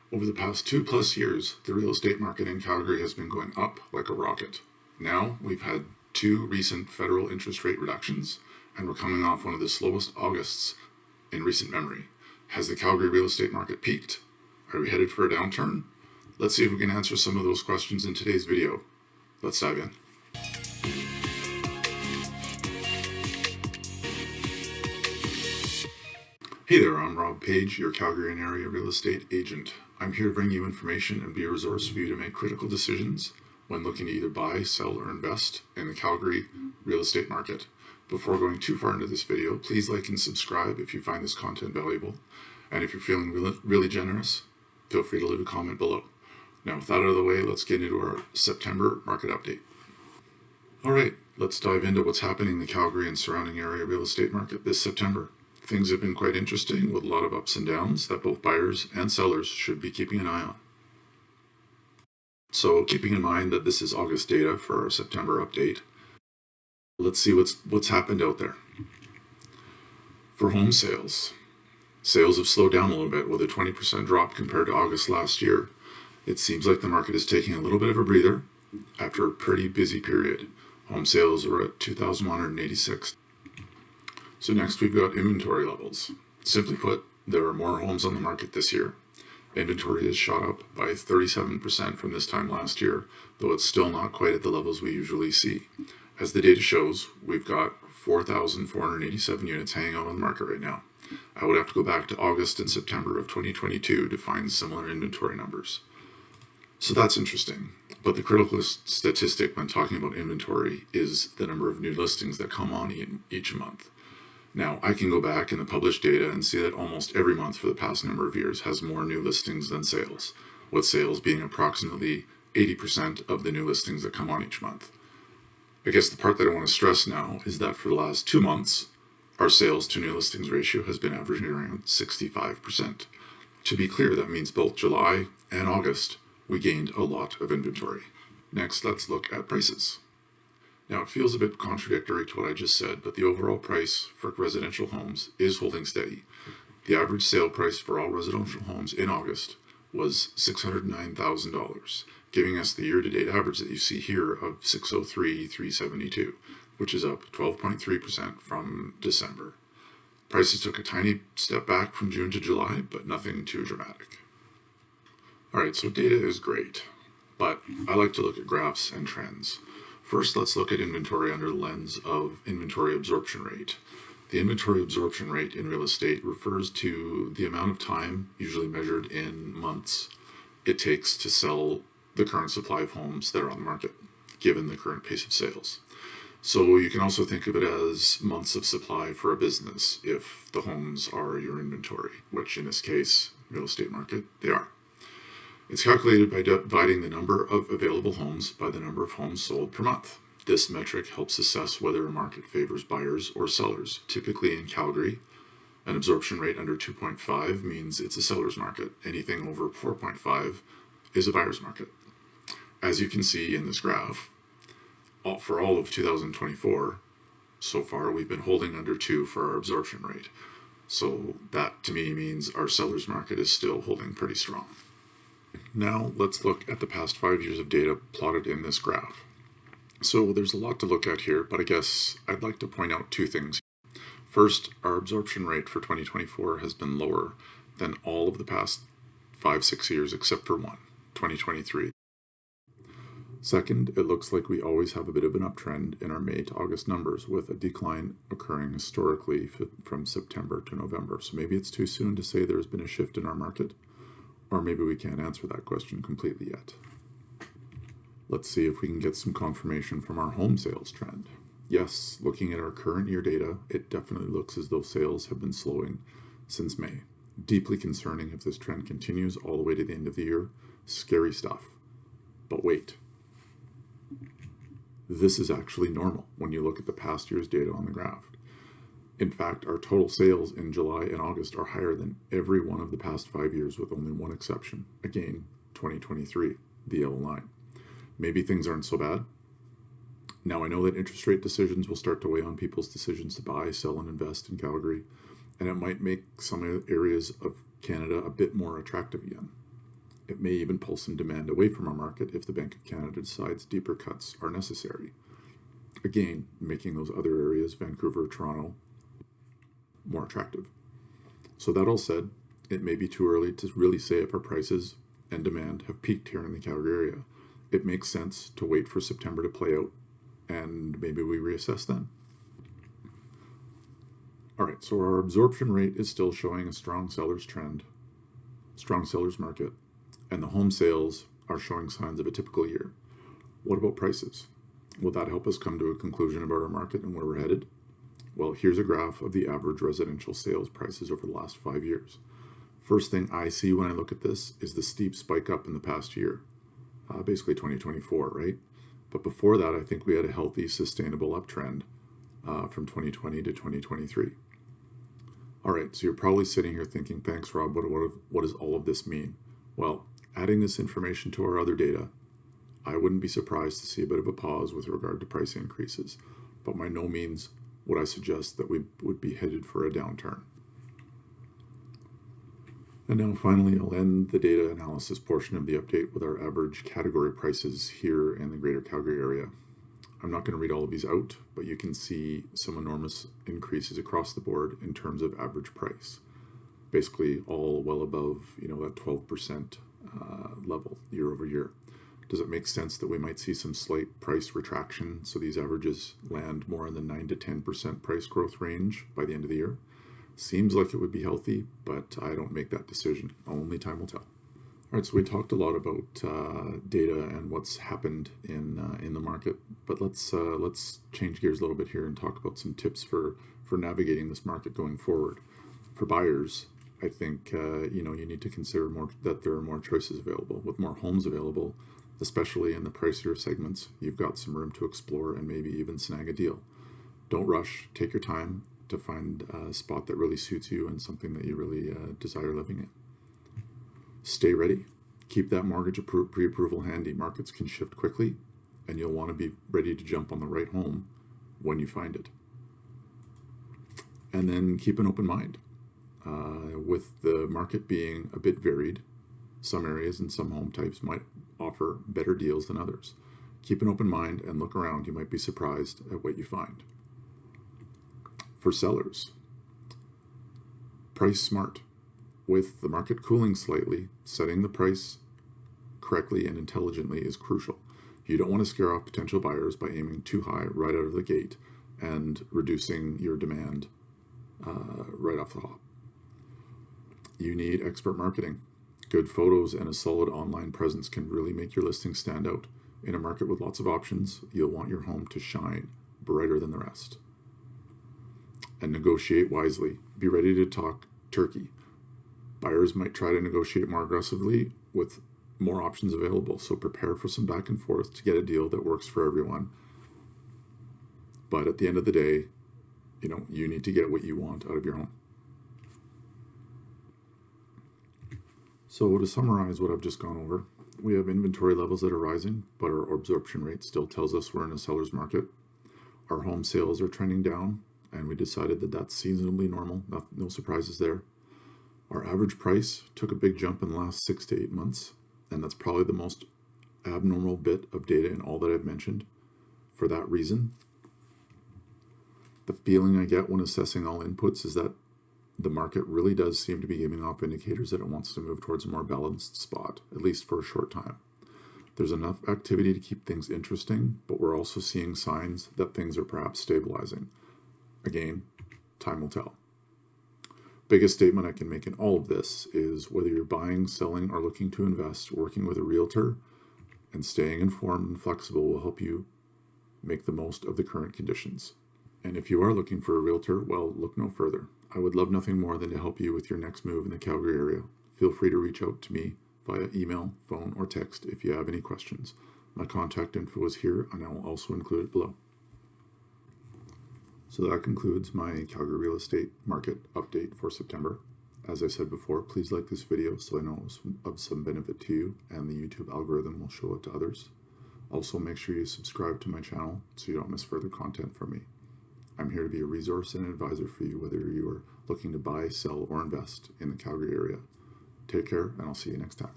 Over the past 2+ years, the real estate market in Calgary has been going up like a rocket. Now we've had 2 recent federal interest rate reductions, and we're coming off one of the slowest Augusts in recent memory. Has the Calgary real estate market peaked? Are we headed for a downturn? Let's see if we can answer some of those questions in today's video. Let's dive in. Hey there, I'm Rob Page, your Calgary and area real estate agent. I'm here to bring you information and be a resource for you to make critical decisions when looking to either buy, sell, or invest in the Calgary real estate market. Before going too far into this video, please like and subscribe if you find this content valuable. And if you're feeling really generous, feel free to leave a comment below. Now, with that out of the way, let's get into our September market update. All right, let's dive into what's happening in the Calgary and surrounding area real estate market this September. Things have been quite interesting with a lot of ups and downs that both buyers and sellers should be keeping an eye on. So keeping in mind that this is August data for our September update, let's see what's happened out there. For home sales, sales have slowed down a little bit with a 20% drop compared to August last year. It seems like the market is taking a little bit of a breather after a pretty busy period. Home sales are at 2,186. So next we've got inventory levels. Simply put, there are more homes on the market this year. Inventory has shot up by 37% from this time last year, though it's still not quite at the levels we usually see. As the data shows, we've got 4,487 units hanging out on the market right now. I would have to go back to August and September of 2022 to find similar inventory numbers. So that's interesting. But the critical statistic when talking about inventory is the number of new listings that come on each month. Now, I can go back in the published data and see that almost every month for the past number of years has more new listings than sales, with sales being approximately 80% of the new listings that come on each month. I guess the part that I want to stress now is that for the last 2 months, our sales to new listings ratio has been averaging around 65%. To be clear, that means both July and August, we gained a lot of inventory. Next, let's look at prices. Now, it feels a bit contradictory to what I just said, but the overall price for residential homes is holding steady. The average sale price for all residential homes in August was $609,000, giving us the year-to-date average that you see here of $603,372, which is up 12.3% from December. Prices took a tiny step back from June to July, but nothing too dramatic. All right, so data is great, but I like to look at graphs and trends. First, let's look at inventory under the lens of inventory absorption rate. The inventory absorption rate in real estate refers to the amount of time, usually measured in months, it takes to sell the current supply of homes that are on the market, given the current pace of sales. So you can also think of it as months of supply for a business if the homes are your inventory, which in this case, real estate market, they are. It's calculated by dividing the number of available homes by the number of homes sold per month. This metric helps assess whether a market favors buyers or sellers. Typically in Calgary, an absorption rate under 2.5 means it's a seller's market. Anything over 4.5 is a buyer's market. As you can see in this graph, for all of 2024, so far we've been holding under 2 for our absorption rate. So that to me means our seller's market is still holding pretty strong. Now let's look at the past 5 years of data plotted in this graph. So there's a lot to look at here, but I guess I'd like to point out 2 things. First, our absorption rate for 2024 has been lower than all of the past 5-6 years except for one, 2023. Second, it looks like we always have a bit of an uptrend in our May to August numbers, with a decline occurring historically from September to November. So maybe it's too soon to say there's been a shift in our market. Or maybe we can't answer that question completely yet. Let's see if we can get some confirmation from our home sales trend. Yes, looking at our current year data, it definitely looks as though sales have been slowing since May. Deeply concerning if this trend continues all the way to the end of the year. Scary stuff. But wait. This is actually normal when you look at the past year's data on the graph. In fact, our total sales in July and August are higher than every one of the past 5 years with only one exception. Again, 2023, the yellow line. Maybe things aren't so bad. Now I know that interest rate decisions will start to weigh on people's decisions to buy, sell, and invest in Calgary, and it might make some areas of Canada a bit more attractive again. It may even pull some demand away from our market if the Bank of Canada decides deeper cuts are necessary. Again, making those other areas, Vancouver, Toronto, more attractive. So that all said, it may be too early to really say if our prices and demand have peaked here in the Calgary area. It makes sense to wait for September to play out, and maybe we reassess then. All right, so our absorption rate is still showing a strong seller's trend, strong seller's market, and the home sales are showing signs of a typical year. What about prices? Will that help us come to a conclusion about our market and where we're headed? Well, here's a graph of the average residential sales prices over the last 5 years. First thing I see when I look at this is the steep spike up in the past year, basically 2024, right? But before that, I think we had a healthy, sustainable uptrend from 2020 to 2023. All right, so you're probably sitting here thinking, thanks, Rob, what does all of this mean? Well, adding this information to our other data, I wouldn't be surprised to see a bit of a pause with regard to price increases, but by no means would I suggest that we would be headed for a downturn. And now finally, I'll end the data analysis portion of the update with our average category prices here in the Greater Calgary area. I'm not going to read all of these out, but you can see some enormous increases across the board in terms of average price. Basically all well above, that 12% level year over year. Does it make sense that we might see some slight price retraction so these averages land more in the 9 to 10% price growth range by the end of the year? Seems like it would be healthy, but I don't make that decision. Only time will tell. All right, so we talked a lot about data and what's happened in the market, but let's change gears a little bit here and talk about some tips for navigating this market going forward. For buyers, I think you need to consider that there are more choices available. With more homes available, especially in the pricier segments, you've got some room to explore and maybe even snag a deal. Don't rush. Take your time to find a spot that really suits you and something that you really desire living in. Stay ready. Keep that mortgage pre-approval handy. Markets can shift quickly, and you'll want to be ready to jump on the right home when you find it. And then keep an open mind. With the market being a bit varied, some areas and some home types might offer better deals than others. Keep an open mind and look around. You might be surprised at what you find. For sellers, price smart. With the market cooling slightly, setting the price correctly and intelligently is crucial. You don't want to scare off potential buyers by aiming too high right out of the gate and reducing your demand right off the hop. You need expert marketing. Good photos and a solid online presence can really make your listing stand out. In a market with lots of options, you'll want your home to shine brighter than the rest. And negotiate wisely. Be ready to talk turkey. Buyers might try to negotiate more aggressively with more options available, so prepare for some back and forth to get a deal that works for everyone. But at the end of the day, you need to get what you want out of your home. So to summarize what I've just gone over, we have inventory levels that are rising, but our absorption rate still tells us we're in a seller's market. Our home sales are trending down, and we decided that that's seasonably normal. No surprises there. Our average price took a big jump in the last 6 to 8 months, and that's probably the most abnormal bit of data in all that I've mentioned. For that reason, the feeling I get when assessing all inputs is that the market really does seem to be giving off indicators that it wants to move towards a more balanced spot, at least for a short time. There's enough activity to keep things interesting, but we're also seeing signs that things are perhaps stabilizing. Again, time will tell. Biggest statement I can make in all of this is whether you're buying, selling, or looking to invest, working with a realtor and staying informed and flexible will help you make the most of the current conditions. And if you are looking for a realtor, well, look no further. I would love nothing more than to help you with your next move in the Calgary area. Feel free to reach out to me via email, phone, or text if you have any questions. My contact info is here, and I will also include it below. So that concludes my Calgary Real Estate Market update for September. As I said before, please like this video so I know it's of some benefit to you, and the YouTube algorithm will show it to others. Also, make sure you subscribe to my channel so you don't miss further content from me. I'm here to be a resource and an advisor for you, whether you are looking to buy, sell, or invest in the Calgary area. Take care, and I'll see you next time.